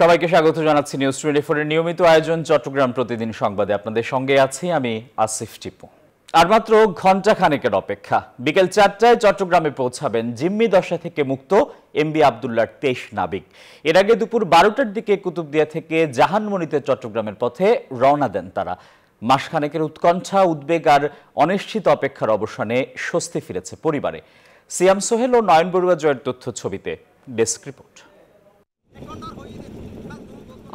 সবাইকে স্বাগত জানাচ্ছি নিউজ 24 এর নিয়মিত আয়োজন চট্টগ্রাম প্রতিদিন সংবাদে আপনাদের সঙ্গে আছি আমি আসিফ টিপু। আর মাত্র ঘন্টা খানেকের অপেক্ষা, বিকেল 4টায় চট্টগ্রামে পৌঁছাবেন জিম্মি দশা থেকে মুক্ত এমবি আব্দুল্লাহর 23 নাবিক। এর আগে দুপুর 12টার দিকে কুতুবদিয়া থেকে জাহানমণিতে চট্টগ্রামের পথে রওনা দেন তারা। মাসখানেকের উৎকণ্ঠা, উদ্বেগ আর অনিশ্চিত অপেক্ষার অবসানে স্বস্তি ফিরেছে পরিবারে। সিয়াম সোহেল ও নয়ন বড়ুয়া জয়ের তথ্য ছবিতে ডেস্ক রিপোর্ট।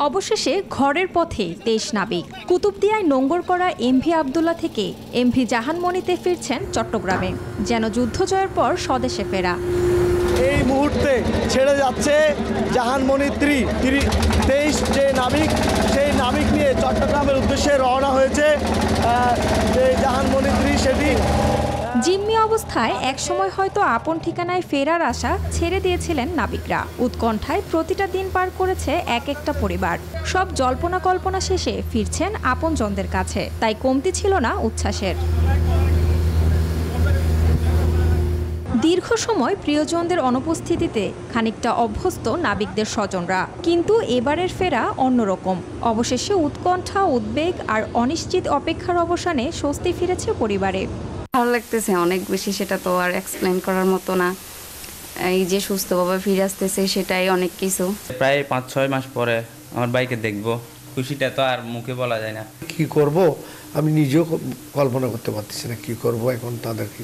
অবশেষে ঘরের পথে 23 নাবিক। কুতুবদিয়ায় নোঙ্গর করা এমভি আব্দুল্লাহ থেকে এমভি জাহানমণিতে ফিরছেন চট্টগ্রামে, যেন যুদ্ধ জয়ের পর স্বদেশে ফেরা। এই মুহূর্তে ছেড়ে যাচ্ছে জাহানমণি 23 যে নাবিক, সেই নাবিক নিয়ে চট্টগ্রামের উদ্দেশ্যে রওনা হয়েছে যে জাহানমণি 3 সেটি। জিম্মি অবস্থায় একসময় হয়তো আপন ঠিকানায় ফেরার আশা ছেড়ে দিয়েছিলেন নাবিকরা। উৎকণ্ঠায় প্রতিটা দিন পার করেছে এক একটা পরিবার। সব জল্পনা কল্পনা শেষে ফিরছেন আপনজনদের কাছে, তাই কমতি ছিল না উচ্ছ্বাসের। দীর্ঘ সময় প্রিয়জনদের অনুপস্থিতিতে খানিকটা অভ্যস্ত নাবিকদের স্বজনরা, কিন্তু এবারের ফেরা অন্যরকম। অবশেষে উৎকণ্ঠা, উদ্বেগ আর অনিশ্চিত অপেক্ষার অবসানে স্বস্তি ফিরেছে পরিবারে। ভালো লাগতেছে অনেক বেশি, সেটা তো আর এক্সপ্লেন করার মতো না। এই যে সুস্থভাবে ফিরে আসতেছে সেটাই অনেক কিছু। প্রায় 5-6 মাস পরে আমার ভাইকে দেখবো, খুশিটা তো আর মুখে বলা যায় না। কি করব আমি নিজেও কল্পনা করতে পারতেছি না কি করব এখন। তাদেরকে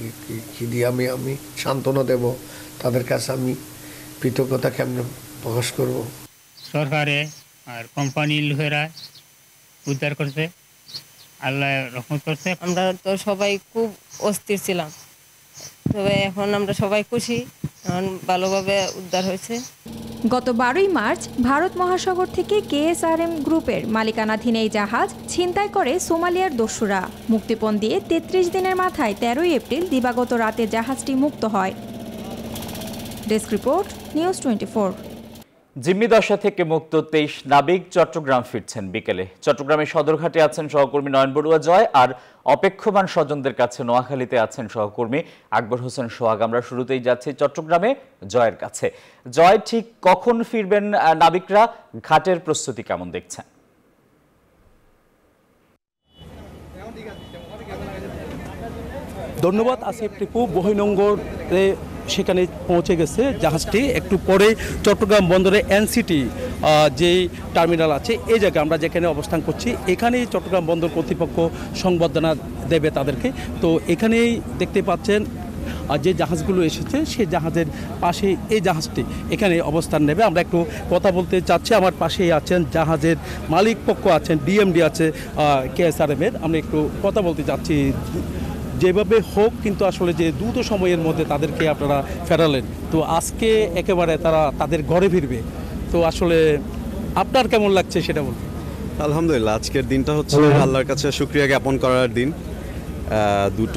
কি দিয়ে আমি সান্ত্বনা দেব, তাদের কাছে আমি কৃতজ্ঞতা কেমনে প্রকাশ করব। সরকারে আর কোম্পানির লোকেরা উদ্ধার করছে, আল্লাহ রহমত করছে। আমরা তো সবাই খুব অস্থির ছিলাম, তবে এখন আমরা সবাই খুশি, এখন ভালোভাবে উদ্ধার হয়েছে। গত 12ই মার্চ ভারত মহাসাগর থেকে KSRM গ্রুপের মালিকানাধীন এই জাহাজ ছিনতাই করে সোমালিয়ার দস্যুরা। মুক্তিপণ দিয়ে 33 দিনের মাথায় 13ই এপ্রিল দিবাগত রাতে জাহাজটি মুক্ত হয়। Desk report, news 24। জিম্মি দশা থেকে মুক্ত 23 নাবিক চট্টগ্রাম ফিরছেন বিকেলে। চট্টগ্রামের সদরঘাটে আছেন সহকর্মী নয়ন বড়ুয়া জয়, আর অপেক্ষমান স্বজনদের কাছে নোয়াখালীতে আছেন সহকর্মী আকবর হোসেন সোহাগ। আমরা শুরুতেই যাচ্ছি চট্টগ্রামে জয়ের কাছে। জয়, ঠিক কখন ফিরবেন নাবিকরা? ঘাটের প্রস্তুতি কেমন দেখছেন? ধন্যবাদ আসিফ টিপু। বহিনঙ্গরে সেখানে পৌঁছে গেছে জাহাজটি। একটু পরে চট্টগ্রাম বন্দরে এনসিটি যেই টার্মিনাল আছে, এই জায়গায় আমরা যেখানে অবস্থান করছি, এখানেই চট্টগ্রাম বন্দর কর্তৃপক্ষ সংবর্ধনা দেবে তাদেরকে। তো এখানেই দেখতে পাচ্ছেন যে জাহাজগুলো এসেছে, সেই জাহাজের পাশে এই জাহাজটি এখানে অবস্থান নেবে। আমরা একটু কথা বলতে চাচ্ছি, আমার পাশেই আছেন জাহাজের মালিক পক্ষ আছেন, ডিএমডি আছে KSRM-এর। আমরা একটু কথা বলতে চাচ্ছি। যেভাবে হোক কিন্তু আসলে যে দ্রুত সময়ের মধ্যে তাদেরকে আপনারা ফেরালেন, তো আজকে একেবারে তারা তাদের ঘরে ফিরবে, তো আসলে আপনার কেমন লাগছে সেটা বলুন। আলহামদুলিল্লাহ, আজকের দিনটা হচ্ছে আল্লাহর কাছে শুকরিয়া জ্ঞাপন করার দিন। দুটো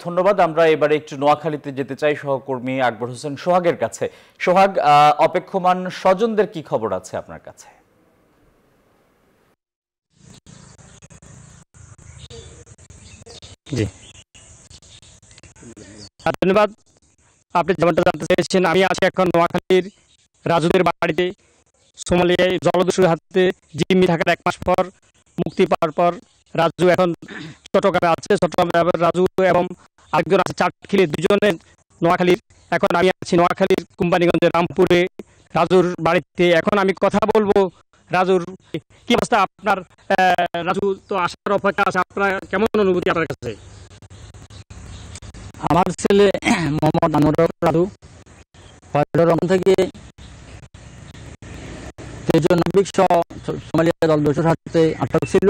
ধন্যবাদ। আমরা এবারে একটু নোয়াখালীতে যেতে চাই সহকর্মী আকবর হোসেন সোহাগের কাছে। সোহাগ, অপেক্ষমান স্বজনদের কি খবর আছে আপনার কাছে? জি ধন্যবাদ। আপনি যেমনটা জানতে চেয়েছেন, আমি আছি এখন নোয়াখালীর রাজুদের বাড়িতে। সোমালিয়ায় জলদস্যুর হাতে জিম্মি থাকার 1 মাস পর মুক্তি পাওয়ার পর রাজু এখন চট্টগ্রামে আছে। চট্টগ্রামে রাজু এবং আরেকজন আছে চাটখিলে, দুজনে নোয়াখালীর। এখন আমি আছি নোয়াখালীর কোম্পানিগঞ্জের রামপুরে রাজুর বাড়িতে। এখন আমি কথা বলবো রাজুর কি অবস্থা আপনার। রাজু তো আসার অপেক্ষা আছে, আপনার কেমন অনুভূতি আপনার কাছে? আমার ছেলে মোহাম্মদ আনোয়ার রাজু রমন থেকে 23 নাবিক সহ সোমালিয়া জলদস্যুর হাতে আটক ছিল।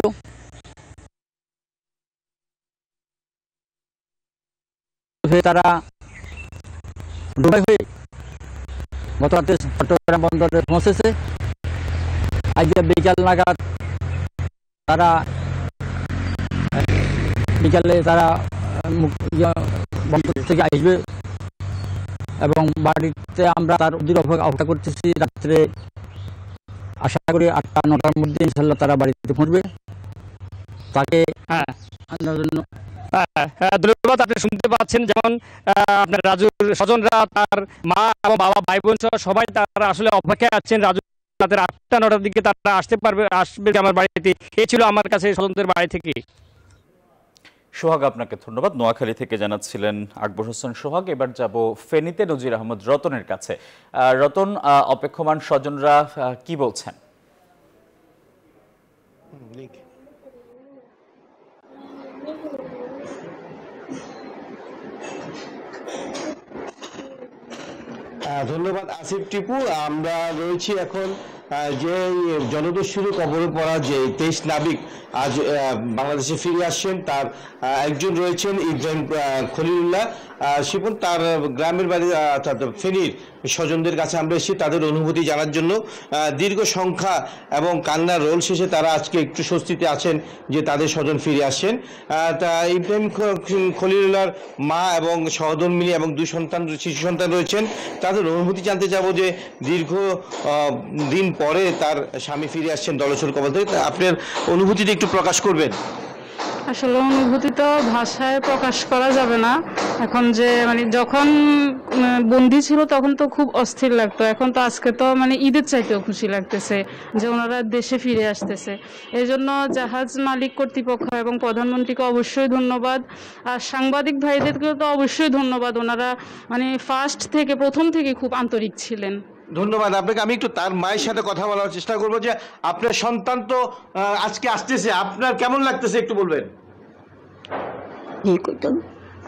তারা ডুবাই হয়ে গত রাতে চট্টগ্রাম বন্দরে পৌঁছেছে। আজকে বিকাল নাগাদ তারা বিকালে তারা বন্দর থেকে আসবে এবং বাড়িতে আমরা তার অধীর অপেক্ষা করতেছি। রাত্রে আশা করি 8টা-9টার মধ্যে ইনশাল্লাহ তারা বাড়িতে পৌঁছবে। তাকে আনার জন্য ধন্যবাদ। আপনি শুনতে পাচ্ছেন যেমন আপনার রাজুর স্বজনরা, তার মা এবং বাবা, ভাই বোন সহ সবাই তারা আসলে অপেক্ষায় আছেন। রাজু রাতের 8টা-9টার দিকে তারা আসবে আমার বাড়িতে। এই ছিল আমার কাছে স্বজনদের বাড়ি থেকে। সোহাগ, আপনাকে ধন্যবাদ। নোয়াখালী থেকে জানাচ্ছিলেন আকবর হোসেন সোহাগ। এবার যাব ফেনীতে নজির আহমদ রতনের কাছে। রতন, অপেক্ষমান স্বজনরা কি বলছেন? ধন্যবাদ আসিফ টিপু। আমরা রয়েছি এখন যে জলদস্যুর কবলে পড়া যে 23 নাবিক আজ বাংলাদেশে ফিরে আসছেন, তার একজন রয়েছেন ইব্রাহিম খলিলুল্লাহ শিপন। তার গ্রামের বাড়ি ফেনীর স্বজনদের কাছে আমরা এসেছি তাদের অনুভূতি জানার জন্য। দীর্ঘ সংখ্যা এবং কান্নার রোল শেষে তারা আজকে একটু স্বস্তিতে আছেন যে তাদের স্বজন ফিরে আসছেন। তা ইব্রাহিম খলিলুল্লাহর মা এবং সহধর্মিনী এবং 2 শিশু সন্তান রয়েছেন। তাদের অনুভূতি জানতে যাব যে দীর্ঘ দিন পরে তার স্বামী ফিরে আসছেন দলছুর কবল থেকে। আপনার অনুভূতিটা একটু প্রকাশ করবেন। আসলে অনুভূতি তো ভাষায় প্রকাশ করা যাবে না। এখন যে যখন বন্দি ছিল তখন তো খুব অস্থির লাগতো, এখন তো আজকে তো ঈদের চাইতেও খুশি লাগতেছে যে ওনারা দেশে ফিরে আসতেছে। এই জন্য জাহাজ মালিক কর্তৃপক্ষ এবং প্রধানমন্ত্রীকে অবশ্যই ধন্যবাদ, আর সাংবাদিক ভাইদেরকেও তো অবশ্যই ধন্যবাদ। ওনারা প্রথম থেকে খুব আন্তরিক ছিলেন। ধন্যবাদ আপনাকে। আমি একটু তার মায়ের সাথে কথা বলার চেষ্টা করবো যে আপনার সন্তান তো আজকে আসতেছে, আপনার কেমন লাগতেছে একটু বলবেন?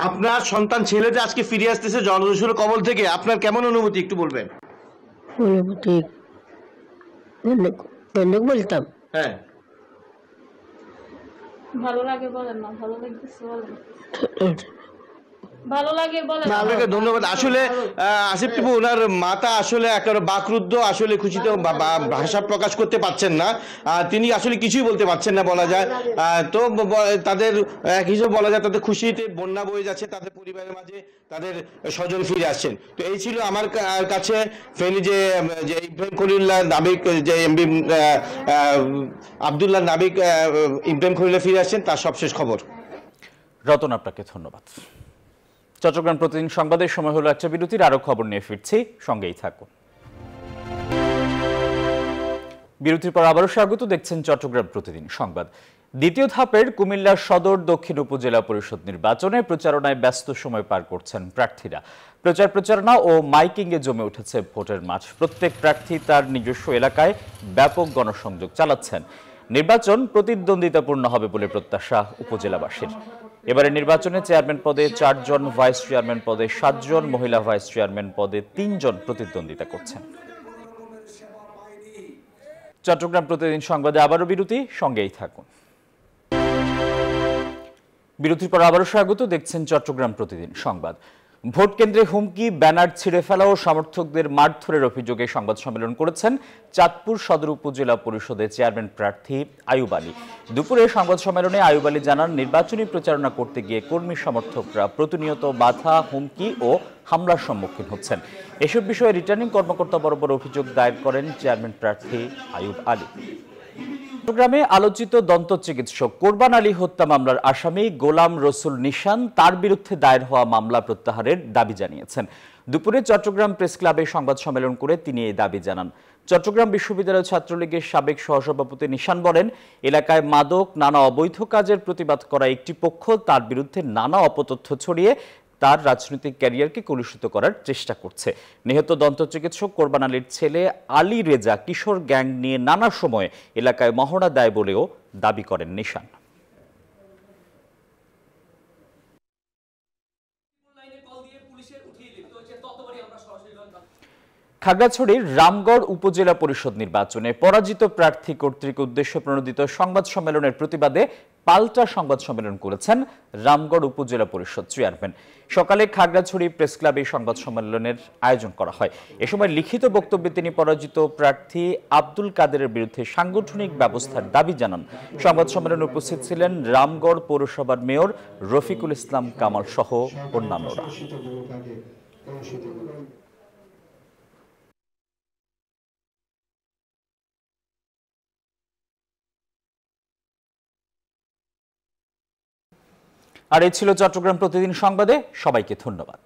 আপনার সন্তান ছেলে যে আজকে ফিরে আসতেছে জলদস্যুর কবল থেকে, আপনার কেমন অনুভূতি একটু বলবেন? অনুভূতি বলতাম, হ্যাঁ ভালো লাগে বলেন না, ভালো লাগতেছে বলেন, ভালো লাগে বলেন। আপনাকে ধন্যবাদ। আসলে আসিফ টিপু, ওনার মাতা আসলে একেবারে বাকরুদ্ধ, আসলে খুশিতে ভাষা প্রকাশ করতে পারছেন না। তিনি আসলে কিছুই বলতে পারছেন না বলা যায়। তো তাদের এক হিসেবে বলা যায় তাদের খুশিতে বন্যা বয়ে যাচ্ছে, তাদের পরিবারের মাঝে তাদের স্বজন ফিরে আসছেন। তো এই ছিল আমার কাছে ফেনী যে ইব্রাহিম খলিলুল্লাহ নাবিক, যে এমবি আবদুল্লাহ নাবিক ইব্রাহিম খলিলুল্লাহ ফিরে আসছেন তার সবশেষ খবর। রতন, আপনাকে ধন্যবাদ। চট্টগ্রাম প্রতিদিন সংবাদের সময় হলো একটা বিরতির। আরো খবর নিয়ে ফিরছি, সঙ্গেই থাকুন। বিরতির পর আবারও স্বাগত, দেখছেন চট্টগ্রাম প্রতিদিন সংবাদ। দ্বিতীয় ধাপের কুমিল্লা সদর দক্ষিণ উপজেলা পরিষদ নির্বাচনে প্রচারণায় ব্যস্ত সময় পার করছেন প্রার্থীরা। প্রচারণা ও মাইকিংয়ে জমে উঠেছে ভোটের মাঠ। প্রত্যেক প্রার্থী তার নিজস্ব এলাকায় ব্যাপক গণসংযোগ চালাচ্ছেন। নির্বাচন প্রতিদ্বন্দ্বিতাপূর্ণ হবে বলে প্রত্যাশা উপজেলাবাসীর। এবারে নির্বাচনে চেয়ারম্যান পদে 4 জন, ভাইস চেয়ারম্যান পদে 7 জন, মহিলা ভাইস চেয়ারম্যান পদে 3 জন প্রতিদ্বন্দ্বিতা করছেন। চট্টগ্রাম প্রতিদিন সংবাদে আবারও বিরতি, সঙ্গেই থাকুন। বিরতির পর আবারও স্বাগত, দেখছেন চট্টগ্রাম প্রতিদিন সংবাদ। ভোট কেন্দ্রে হুমকি, ব্যানার ছিঁড়ে ফেলা ও সমর্থকদের মারধরের অভিযোগে সংবাদ সম্মেলন করেছেন চাঁদপুর সদর উপজেলা পরিষদের চেয়ারম্যান প্রার্থী আয়ুব আলী। দুপুরে সংবাদ সম্মেলনে আয়ুব আলী জানান, নির্বাচনী প্রচারণা করতে গিয়ে কর্মী সমর্থকরা প্রতিনিয়ত বাধা, হুমকি ও হামলার সম্মুখীন হচ্ছেন। এসব বিষয়ে রিটার্নিং কর্মকর্তা বরাবর অভিযোগ দায়ের করেন চেয়ারম্যান প্রার্থী আয়ুব আলী। চট্টগ্রামে আলোচিত দন্ত চিকিৎসক কোরবান আলী হত্যা মামলার আসামি গোলাম রসুল নিশান তার বিরুদ্ধে দায়ের হওয়া মামলা প্রত্যাহারের দাবি জানিয়েছেন। দুপুরে চট্টগ্রাম প্রেস ক্লাবে সংবাদ সম্মেলন করে তিনি এই দাবি জানান। চট্টগ্রাম বিশ্ববিদ্যালয় ছাত্রলীগের সাবেক সহসভাপতি নিশান বলেন, এলাকায় মাদক, নানা অবৈধ কাজের প্রতিবাদ করা একটি পক্ষ তার বিরুদ্ধে নানা অপতথ্য ছড়িয়ে তার রাজনৈতিক ক্যারিয়ারকে কলুষিত করার চেষ্টা করছে। নিহত দন্ত চিকিৎসক কোরবান আলীর ছেলে আলী রেজা কিশোর গ্যাং নিয়ে নানা সময়ে এলাকায় মহড়া দেয় বলেও দাবি করেন নিশান। খাগড়াছড়ির রামগড় উপজেলা পরিষদ নির্বাচনে পরাজিত প্রার্থী কর্তৃক উদ্দেশ্য প্রণোদিত সংবাদ সম্মেলনের প্রতিবাদে পাল্টা সংবাদ সম্মেলন করেছেন রামগড় উপজেলা পরিষদ চেয়ারম্যান। সকালে খাগড়াছড়ি প্রেস ক্লাবে সংবাদ সম্মেলনের আয়োজন করা হয়। এ সময় লিখিত বক্তব্যে তিনি পরাজিত প্রার্থী আব্দুল কাদেরের বিরুদ্ধে সাংগঠনিক ব্যবস্থার দাবি জানান। সংবাদ সম্মেলনে উপস্থিত ছিলেন রামগড় পৌরসভার মেয়র রফিকুল ইসলাম কামাল সহ অন্যান্যরা। আর এই ছিল চট্টগ্রাম প্রতিদিন সংবাদে। সবাইকে ধন্যবাদ।